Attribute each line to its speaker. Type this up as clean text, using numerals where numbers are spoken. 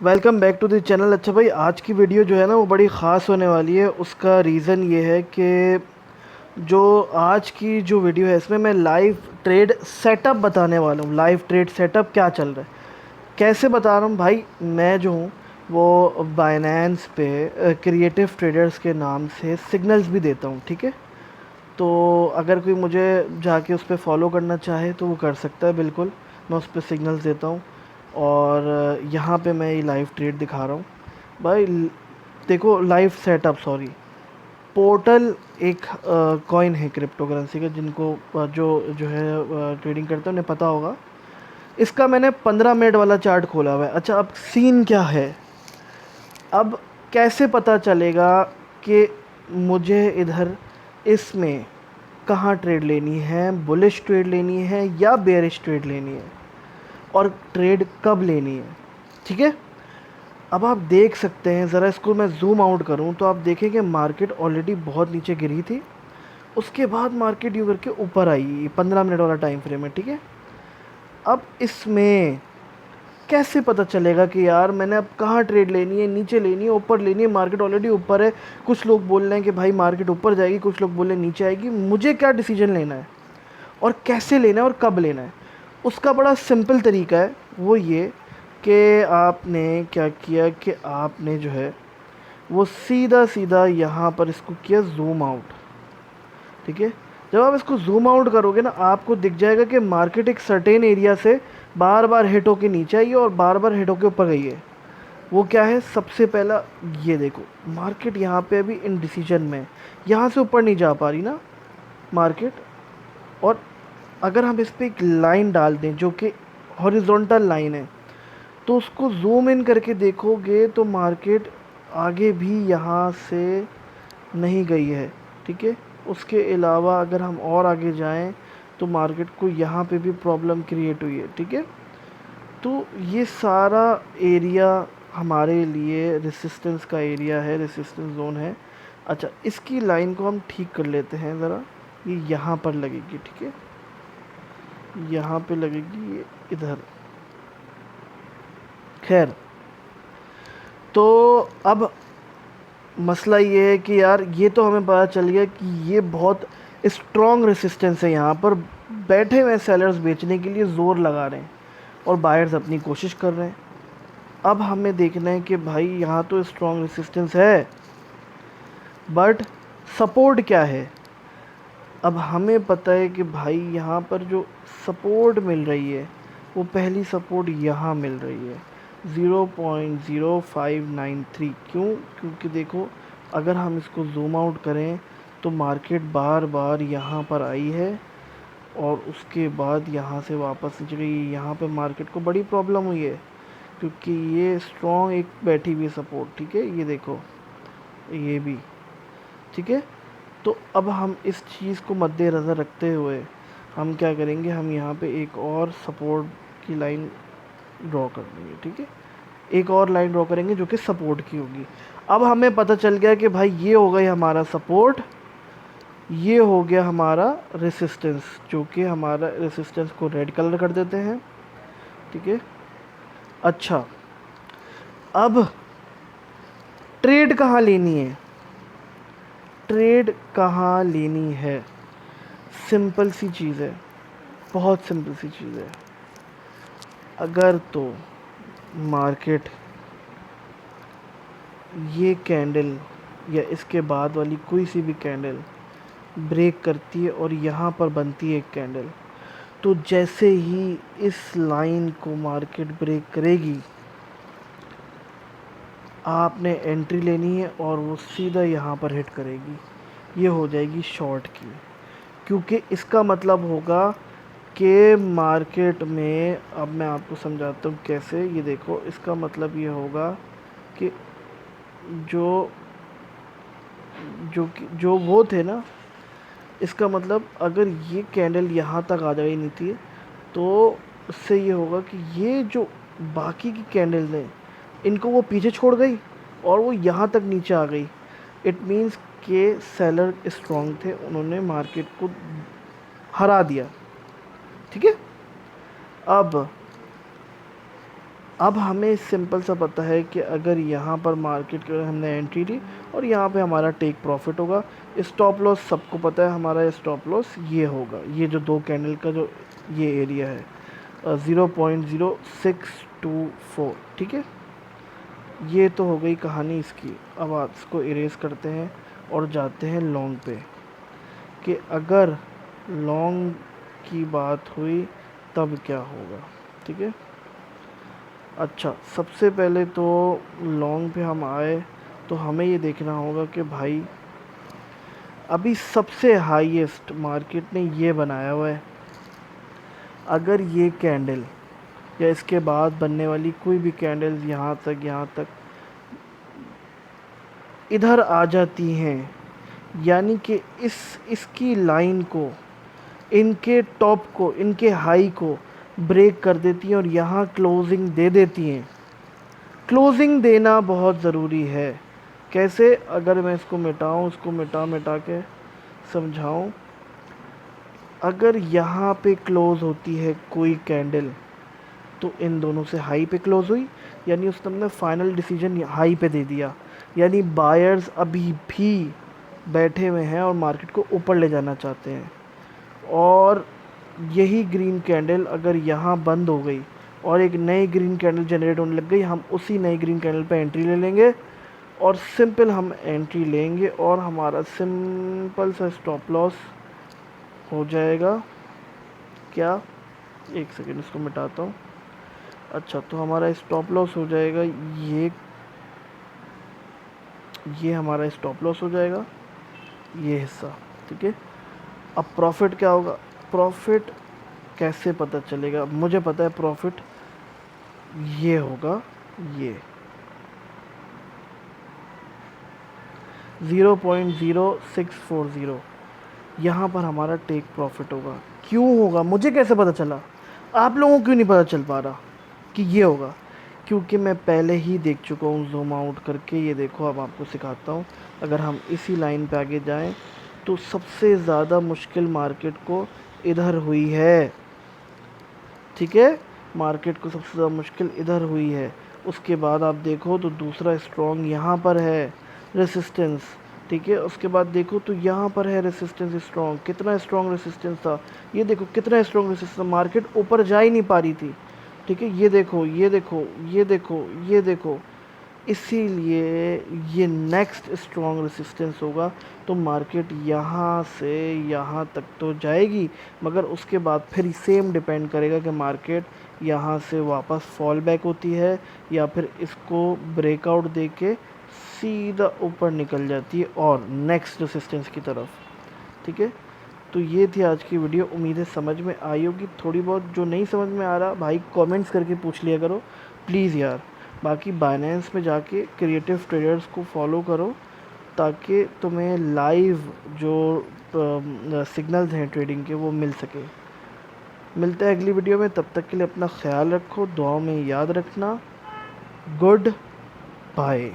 Speaker 1: Welcome back to the channel. अच्छा भाई, आज की वीडियो जो है ना वो बड़ी ख़ास होने वाली है। उसका रीज़न ये है कि जो आज की जो वीडियो है इसमें मैं लाइव ट्रेड सेटअप बताने वाला हूँ। लाइव ट्रेड सेटअप क्या चल रहा है, कैसे बता रहा हूँ भाई। मैं जो हूँ वो बाइनेंस पे क्रिएटिव ट्रेडर्स के नाम से सिग्नल्स भी देता हूँ, ठीक है। तो अगर कोई मुझे जाके उस पर फॉलो करना चाहे तो वो कर सकता है, बिल्कुल। मैं उस पर सिग्नल्स देता हूँ और यहाँ पे मैं ये लाइव ट्रेड दिखा रहा हूँ भाई। देखो, लाइव सेटअप, सॉरी, पोर्टल एक कॉइन है क्रिप्टो करेंसी का, जिनको जो जो है ट्रेडिंग करते हैं उन्हें पता होगा। इसका मैंने 15 मिनट वाला चार्ट खोला हुआ है। अच्छा, अब सीन क्या है, अब कैसे पता चलेगा कि मुझे इधर इसमें कहाँ ट्रेड लेनी है, बुलिश ट्रेड लेनी है या बेयरिश ट्रेड लेनी है, और ट्रेड कब लेनी है, ठीक है। अब आप देख सकते हैं, ज़रा इसको मैं ज़ूम आउट करूं तो आप देखें कि मार्केट ऑलरेडी बहुत नीचे गिरी थी। उसके बाद मार्केट यूँ करके ऊपर आई। 15 मिनट वाला टाइम फ्रेम है, ठीक है। अब इसमें कैसे पता चलेगा कि यार मैंने अब कहाँ ट्रेड लेनी है, नीचे लेनी है, ऊपर लेनी है। मार्केट ऑलरेडी ऊपर है। कुछ लोग बोल रहे हैं कि भाई मार्केट ऊपर जाएगी, कुछ लोग बोल रहे हैं नीचे आएगी। मुझे क्या डिसीजन लेना है और कैसे लेना है और कब लेना है, उसका बड़ा सिंपल तरीका है। वो ये कि आपने क्या किया कि आपने जो है वो सीधा सीधा यहाँ पर इसको किया ज़ूम आउट, ठीक है। जब आप इसको ज़ूम आउट करोगे ना, आपको दिख जाएगा कि मार्केट एक सर्टेन एरिया से बार बार हिट होके नीचे आई है और बार बार हिट होके ऊपर गई है। वो क्या है, सबसे पहला ये देखो, मार्केट यहाँ पे अभी इन डिसीजन में है। यहाँ से ऊपर नहीं जा पा रही ना मार्केट। और अगर हम इस पर एक लाइन डाल दें जो कि हॉरिजॉन्टल लाइन है, तो उसको ज़ूम इन करके देखोगे तो मार्केट आगे भी यहाँ से नहीं गई है, ठीक है। उसके अलावा अगर हम और आगे जाएं तो मार्केट को यहाँ पे भी प्रॉब्लम क्रिएट हुई है, ठीक है। तो ये सारा एरिया हमारे लिए रेसिस्टेंस का एरिया है, रेसिस्टेंस जोन है। अच्छा, इसकी लाइन को हम ठीक कर लेते हैं ज़रा। ये यहाँ पर लगेगी, ठीक है, यहाँ पे लगेगी ये इधर। खैर, तो अब मसला ये है कि यार ये तो हमें पता चल गया कि ये बहुत स्ट्रॉन्ग रेसिस्टेंस है। यहाँ पर बैठे हुए सेलर्स बेचने के लिए ज़ोर लगा रहे हैं और बायर्स अपनी कोशिश कर रहे हैं। अब हमें देखना है कि भाई यहाँ तो स्ट्रॉन्ग रेसिस्टेंस है, बट सपोर्ट क्या है। अब हमें पता है कि भाई यहाँ पर जो सपोर्ट मिल रही है वो पहली सपोर्ट यहाँ मिल रही है 0.0593। क्यों? क्योंकि देखो, अगर हम इसको ज़ूम आउट करें तो मार्केट बार बार यहाँ पर आई है और उसके बाद यहाँ से वापस नीचे गई। यहाँ पे मार्केट को बड़ी प्रॉब्लम हुई है क्योंकि ये स्ट्रॉन्ग एक बैठी हुई सपोर्ट, ठीक है। ये देखो, ये भी, ठीक है। तो अब हम इस चीज़ को मद्देनज़र रखते हुए हम क्या करेंगे, हम यहाँ पे एक और सपोर्ट की लाइन ड्रॉ कर देंगे, ठीक है। एक और लाइन ड्रॉ करेंगे जो कि सपोर्ट की होगी। अब हमें पता चल गया कि भाई ये हो गई हमारा सपोर्ट, ये हो गया हमारा रेसिस्टेंस, जो कि हमारा रेसिस्टेंस को रेड कलर कर देते हैं, ठीक है। अच्छा, अब ट्रेड कहाँ लेनी है, ट्रेड कहाँ लेनी है, सिंपल सी चीज़ है, बहुत सिंपल सी चीज़ है। अगर तो मार्केट ये कैंडल या इसके बाद वाली कोई सी भी कैंडल ब्रेक करती है और यहाँ पर बनती है एक कैंडल, तो जैसे ही इस लाइन को मार्केट ब्रेक करेगी आपने एंट्री लेनी है और वो सीधा यहाँ पर हिट करेगी। ये हो जाएगी शॉर्ट की, क्योंकि इसका मतलब होगा कि मार्केट में, अब मैं आपको समझाता हूँ कैसे। ये देखो, इसका मतलब ये होगा कि जो जो वो थे ना, इसका मतलब अगर ये कैंडल यहाँ तक आ जाए नहीं थी तो उससे ये होगा कि ये जो बाकी की कैंडल्स हैं इनको वो पीछे छोड़ गई और वो यहाँ तक नीचे आ गई। इट मीन्स के सेलर स्ट्रॉन्ग थे, उन्होंने मार्केट को हरा दिया, ठीक है। अब अब हमें सिंपल सा पता है कि अगर यहाँ पर मार्केट के हमने एंट्री ली और यहाँ पे हमारा टेक प्रॉफिट होगा। स्टॉप लॉस सबको पता है, हमारा स्टॉप लॉस ये होगा, ये जो 2 कैंडल का जो ये एरिया है 0.0624, ठीक है। ये तो हो गई कहानी इसकी। अब आप इसको इरेज करते हैं और जाते हैं लॉन्ग पे, कि अगर लॉन्ग की बात हुई तब क्या होगा, ठीक है। अच्छा, सबसे पहले तो लॉन्ग पे हम आए तो हमें ये देखना होगा कि भाई अभी सबसे हाईएस्ट मार्केट ने ये बनाया हुआ है। अगर ये कैंडल या इसके बाद बनने वाली कोई भी कैंडल्स यहाँ तक इधर आ जाती हैं, यानी कि इसकी लाइन को, इनके टॉप को, इनके हाई को ब्रेक कर देती हैं और यहाँ क्लोजिंग दे देती हैं। क्लोजिंग देना बहुत ज़रूरी है। कैसे? अगर मैं इसको मिटाऊँ, इसको मिटा के समझाऊँ, अगर यहाँ पे क्लोज़ होती है कोई कैंडल तो इन दोनों से हाई पे क्लोज़ हुई, यानी उसने अपना फाइनल डिसीजन हाई पे दे दिया, यानी बायर्स अभी भी बैठे हुए हैं और मार्केट को ऊपर ले जाना चाहते हैं। और यही ग्रीन कैंडल अगर यहाँ बंद हो गई और एक नई ग्रीन कैंडल जनरेट होने लग गई, हम उसी नई ग्रीन कैंडल पे एंट्री ले लेंगे और सिंपल हम एंट्री लेंगे और हमारा सिंपल सा स्टॉप लॉस हो जाएगा। क्या? एक सेकेंड, इसको मिटाता हूँ। अच्छा, तो हमारा स्टॉप लॉस हो जाएगा ये हमारा स्टॉप लॉस हो जाएगा, ये हिस्सा, ठीक है। अब प्रॉफिट क्या होगा? प्रॉफिट कैसे पता चलेगा? मुझे पता है प्रॉफिट ये होगा, ये 0.0640, यहाँ पर हमारा टेक प्रॉफिट होगा। क्यों होगा? मुझे कैसे पता चला? आप लोगों को क्यों नहीं पता चल पा रहा कि ये होगा? क्योंकि मैं पहले ही देख चुका हूँ जूम आउट करके। ये देखो, अब आपको सिखाता हूँ। अगर हम इसी लाइन पे आगे जाएं तो सबसे ज़्यादा मुश्किल मार्केट को इधर हुई है, ठीक है। मार्केट को सबसे ज़्यादा मुश्किल इधर हुई है। उसके बाद आप देखो तो दूसरा स्ट्रॉन्ग यहाँ पर है रेसिस्टेंस, ठीक है। उसके बाद देखो तो यहाँ पर है रेसिस्टेंस स्ट्रॉन्ग। कितना स्ट्रॉन्ग रेसिस्टेंस था, ये देखो कितना स्ट्रॉन्ग रेसिस्टेंस। मार्केट ऊपर जा ही नहीं पा रही थी, ठीक है। ये देखो, ये देखो, ये देखो, ये देखो। इसीलिए ये नेक्स्ट स्ट्रॉन्ग रेसिस्टेंस होगा। तो मार्केट यहाँ से यहाँ तक तो जाएगी, मगर उसके बाद फिर सेम डिपेंड करेगा कि मार्केट यहाँ से वापस फॉल बैक होती है या फिर इसको ब्रेकआउट दे के सीधा ऊपर निकल जाती है और नेक्स्ट रेसिस्टेंस की तरफ, ठीक है। तो ये थी आज की वीडियो। उम्मीद है समझ में आई होगी। थोड़ी बहुत जो नहीं समझ में आ रहा भाई कमेंट्स करके पूछ लिया करो प्लीज़ यार। बाकी बाइनेंस में जाके क्रिएटिव ट्रेडर्स को फॉलो करो ताकि तुम्हें लाइव जो सिग्नल्स हैं ट्रेडिंग के वो मिल सके। मिलते हैं अगली वीडियो में, तब तक के लिए अपना ख्याल रखो, दुआओं में याद रखना। Good bye.